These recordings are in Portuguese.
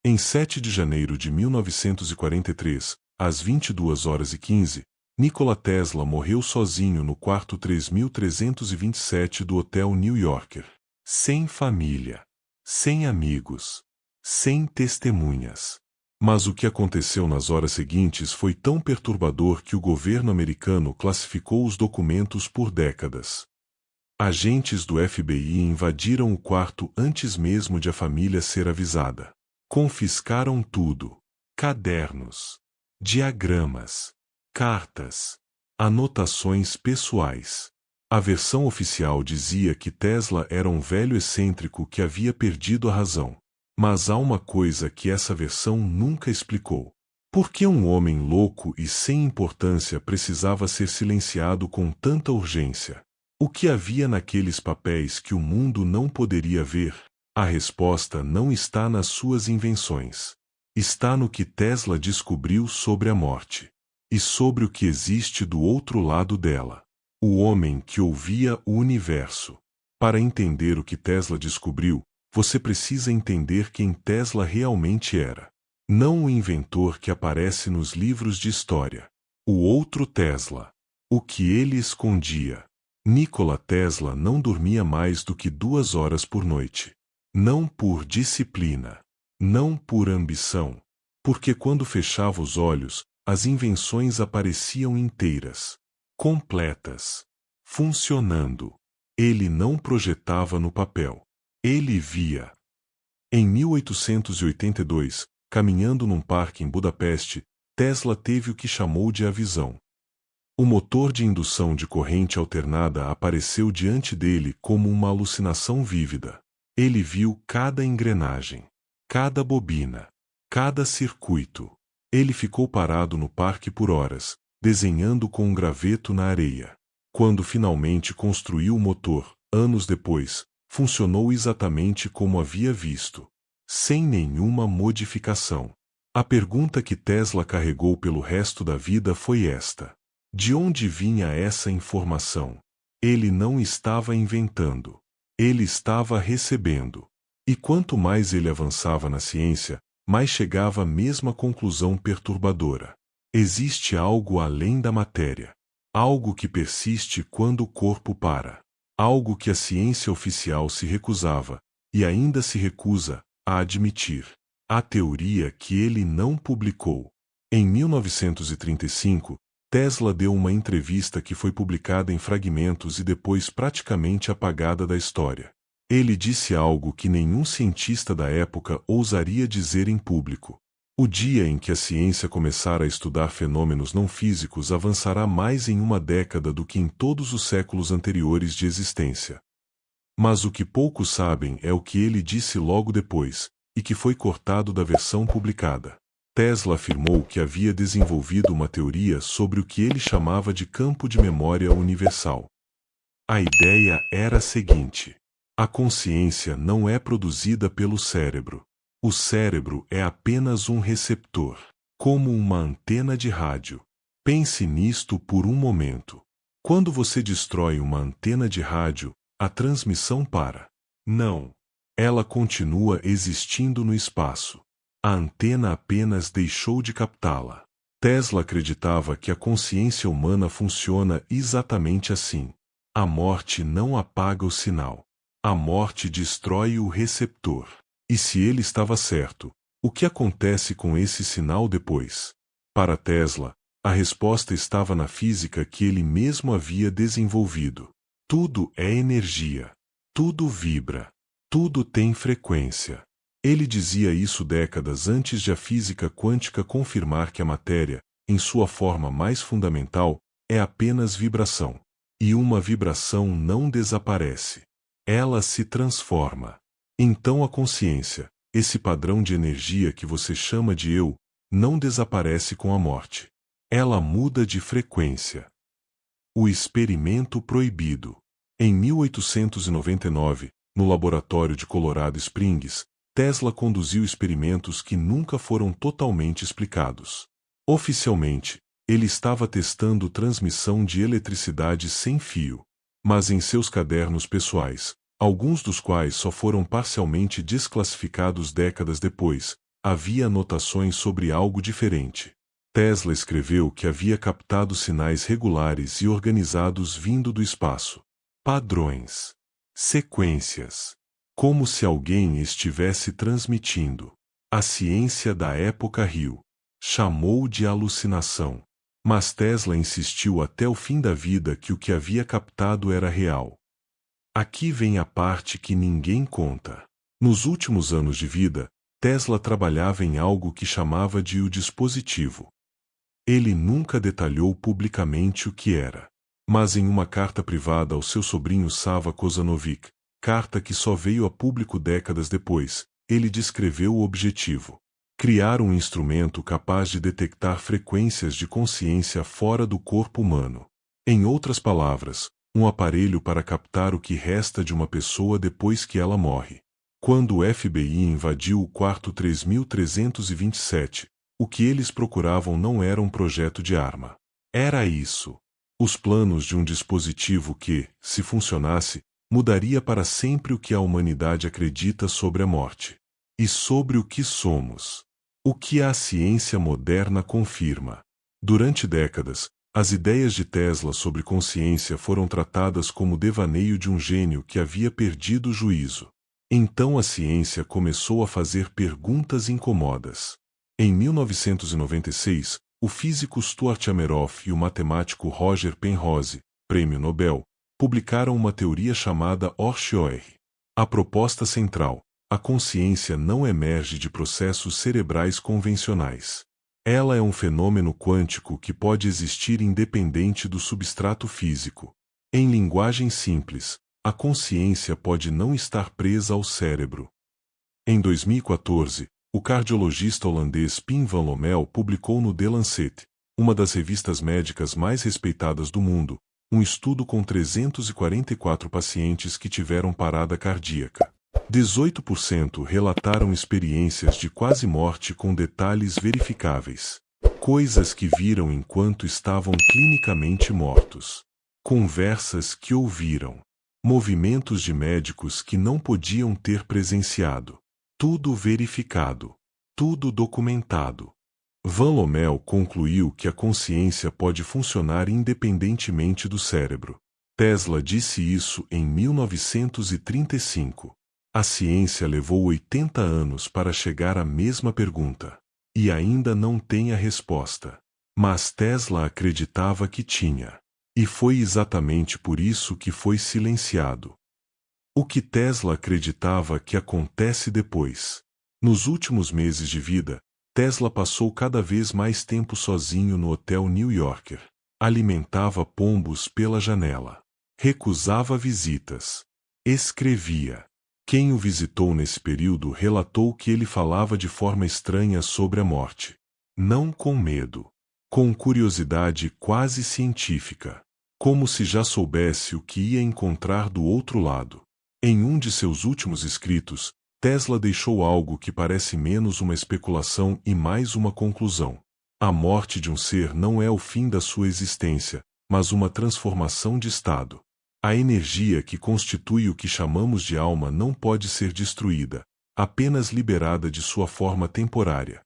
Em 7 de janeiro de 1943, às 22h15, Nikola Tesla morreu sozinho no quarto 3327 do Hotel New Yorker. Sem família, sem amigos, sem testemunhas. Mas o que aconteceu nas horas seguintes foi tão perturbador que o governo americano classificou os documentos por décadas. Agentes do FBI invadiram o quarto antes mesmo de a família ser avisada. Confiscaram tudo: cadernos, diagramas, cartas, anotações pessoais. A versão oficial dizia que Tesla era um velho excêntrico que havia perdido a razão. Mas há uma coisa que essa versão nunca explicou. Por que um homem louco e sem importância precisava ser silenciado com tanta urgência? O que havia naqueles papéis que o mundo não poderia ver? A resposta não está nas suas invenções. Está no que Tesla descobriu sobre a morte. E sobre o que existe do outro lado dela. O homem que ouvia o universo. Para entender o que Tesla descobriu, você precisa entender quem Tesla realmente era. Não o inventor que aparece nos livros de história. O outro Tesla. O que ele escondia. Nikola Tesla não dormia mais do que 2 horas por noite. Não por disciplina. Não por ambição. Porque quando fechava os olhos, as invenções apareciam inteiras. Completas. Funcionando. Ele não projetava no papel. Ele via. Em 1882, caminhando num parque em Budapeste, Tesla teve o que chamou de a visão. O motor de indução de corrente alternada apareceu diante dele como uma alucinação vívida. Ele viu cada engrenagem, cada bobina, cada circuito. Ele ficou parado no parque por horas, desenhando com um graveto na areia. Quando finalmente construiu o motor, anos depois, funcionou exatamente como havia visto, sem nenhuma modificação. A pergunta que Tesla carregou pelo resto da vida foi esta: de onde vinha essa informação? Ele não estava inventando. Ele estava recebendo. E quanto mais ele avançava na ciência, mais chegava à mesma conclusão perturbadora. Existe algo além da matéria. Algo que persiste quando o corpo para. Algo que a ciência oficial se recusava, e ainda se recusa, a admitir. A teoria que ele não publicou. Em 1935, Tesla deu uma entrevista que foi publicada em fragmentos e depois praticamente apagada da história. Ele disse algo que nenhum cientista da época ousaria dizer em público. O dia em que a ciência começar a estudar fenômenos não físicos avançará mais em uma década do que em todos os séculos anteriores de existência. Mas o que poucos sabem é o que ele disse logo depois, e que foi cortado da versão publicada. Tesla afirmou que havia desenvolvido uma teoria sobre o que ele chamava de campo de memória universal. A ideia era a seguinte: a consciência não é produzida pelo cérebro. O cérebro é apenas um receptor, como uma antena de rádio. Pense nisto por um momento. Quando você destrói uma antena de rádio, a transmissão para. Não. Ela continua existindo no espaço. A antena apenas deixou de captá-la. Tesla acreditava que a consciência humana funciona exatamente assim. A morte não apaga o sinal. A morte destrói o receptor. E se ele estava certo, o que acontece com esse sinal depois? Para Tesla, a resposta estava na física que ele mesmo havia desenvolvido. Tudo é energia. Tudo vibra. Tudo tem frequência. Ele dizia isso décadas antes de a física quântica confirmar que a matéria, em sua forma mais fundamental, é apenas vibração. E uma vibração não desaparece. Ela se transforma. Então a consciência, esse padrão de energia que você chama de eu, não desaparece com a morte. Ela muda de frequência. O experimento proibido. Em 1899, no laboratório de Colorado Springs, Tesla conduziu experimentos que nunca foram totalmente explicados. Oficialmente, ele estava testando transmissão de eletricidade sem fio. Mas em seus cadernos pessoais, alguns dos quais só foram parcialmente desclassificados décadas depois, havia anotações sobre algo diferente. Tesla escreveu que havia captado sinais regulares e organizados vindo do espaço. Padrões. Sequências. Como se alguém estivesse transmitindo. A ciência da época riu. Chamou de alucinação. Mas Tesla insistiu até o fim da vida que o que havia captado era real. Aqui vem a parte que ninguém conta. Nos últimos anos de vida, Tesla trabalhava em algo que chamava de o dispositivo. Ele nunca detalhou publicamente o que era. Mas em uma carta privada ao seu sobrinho Sava Kozanovic, carta que só veio a público décadas depois, ele descreveu o objetivo: criar um instrumento capaz de detectar frequências de consciência fora do corpo humano. Em outras palavras, um aparelho para captar o que resta de uma pessoa depois que ela morre. Quando o FBI invadiu o quarto 3327, o que eles procuravam não era um projeto de arma. Era isso. Os planos de um dispositivo que, se funcionasse, mudaria para sempre o que a humanidade acredita sobre a morte. E sobre o que somos. O que a ciência moderna confirma. Durante décadas, as ideias de Tesla sobre consciência foram tratadas como devaneio de um gênio que havia perdido o juízo. Então a ciência começou a fazer perguntas incômodas. Em 1996, o físico Stuart Ameroff e o matemático Roger Penrose, prêmio Nobel, publicaram uma teoria chamada OR. A proposta central: a consciência não emerge de processos cerebrais convencionais. Ela é um fenômeno quântico que pode existir independente do substrato físico. Em linguagem simples, a consciência pode não estar presa ao cérebro. Em 2014, o cardiologista holandês Pim van Lommel publicou no The Lancet, uma das revistas médicas mais respeitadas do mundo, um estudo com 344 pacientes que tiveram parada cardíaca. 18% relataram experiências de quase morte com detalhes verificáveis. Coisas que viram enquanto estavam clinicamente mortos. Conversas que ouviram. Movimentos de médicos que não podiam ter presenciado. Tudo verificado. Tudo documentado. Van Lommel concluiu que a consciência pode funcionar independentemente do cérebro. Tesla disse isso em 1935. A ciência levou 80 anos para chegar à mesma pergunta. E ainda não tem a resposta. Mas Tesla acreditava que tinha. E foi exatamente por isso que foi silenciado. O que Tesla acreditava que acontece depois. Nos últimos meses de vida, Tesla passou cada vez mais tempo sozinho no Hotel New Yorker. Alimentava pombos pela janela. Recusava visitas. Escrevia. Quem o visitou nesse período relatou que ele falava de forma estranha sobre a morte. Não com medo. Com curiosidade quase científica. Como se já soubesse o que ia encontrar do outro lado. Em um de seus últimos escritos, Tesla deixou algo que parece menos uma especulação e mais uma conclusão. A morte de um ser não é o fim da sua existência, mas uma transformação de estado. A energia que constitui o que chamamos de alma não pode ser destruída, apenas liberada de sua forma temporária.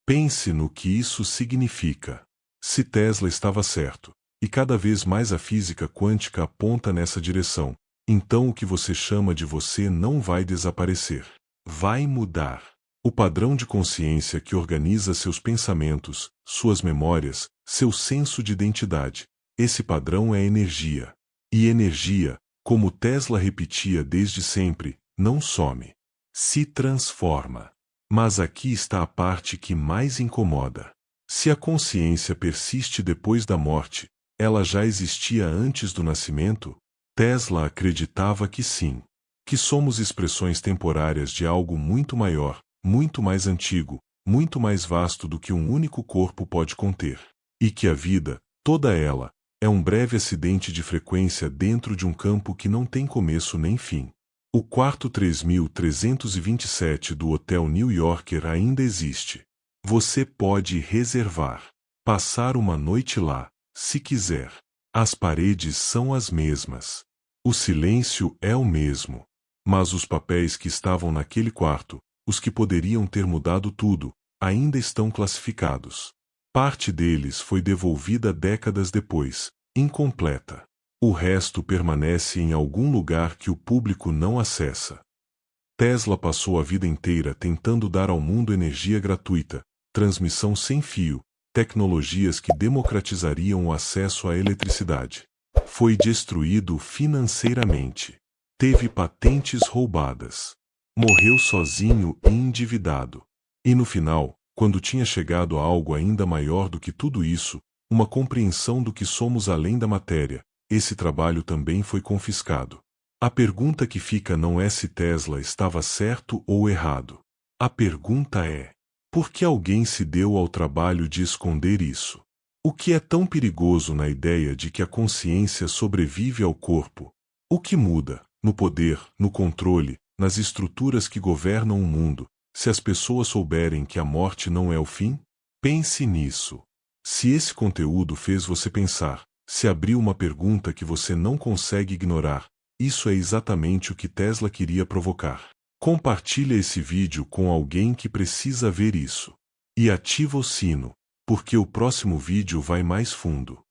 Pense no que isso significa. Se Tesla estava certo, e cada vez mais a física quântica aponta nessa direção, então o que você chama de você não vai desaparecer. Vai mudar. O padrão de consciência que organiza seus pensamentos, suas memórias, seu senso de identidade. Esse padrão é energia. E energia, como Tesla repetia desde sempre, não some. Se transforma. Mas aqui está a parte que mais incomoda. Se a consciência persiste depois da morte, ela já existia antes do nascimento? Tesla acreditava que sim. Que somos expressões temporárias de algo muito maior, muito mais antigo, muito mais vasto do que um único corpo pode conter. E que a vida, toda ela, é um breve acidente de frequência dentro de um campo que não tem começo nem fim. O quarto 3327 do Hotel New Yorker ainda existe. Você pode reservar. Passar uma noite lá, se quiser. As paredes são as mesmas. O silêncio é o mesmo. Mas os papéis que estavam naquele quarto, os que poderiam ter mudado tudo, ainda estão classificados. Parte deles foi devolvida décadas depois, incompleta. O resto permanece em algum lugar que o público não acessa. Tesla passou a vida inteira tentando dar ao mundo energia gratuita, transmissão sem fio, tecnologias que democratizariam o acesso à eletricidade. Foi destruído financeiramente. Teve patentes roubadas. Morreu sozinho e endividado. E no final, quando tinha chegado a algo ainda maior do que tudo isso, uma compreensão do que somos além da matéria, esse trabalho também foi confiscado. A pergunta que fica não é se Tesla estava certo ou errado. A pergunta é: por que alguém se deu ao trabalho de esconder isso? O que é tão perigoso na ideia de que a consciência sobrevive ao corpo? O que muda, no poder, no controle, nas estruturas que governam o mundo, se as pessoas souberem que a morte não é o fim? Pense nisso. Se esse conteúdo fez você pensar, se abriu uma pergunta que você não consegue ignorar, isso é exatamente o que Tesla queria provocar. Compartilhe esse vídeo com alguém que precisa ver isso. E ativa o sino, porque o próximo vídeo vai mais fundo.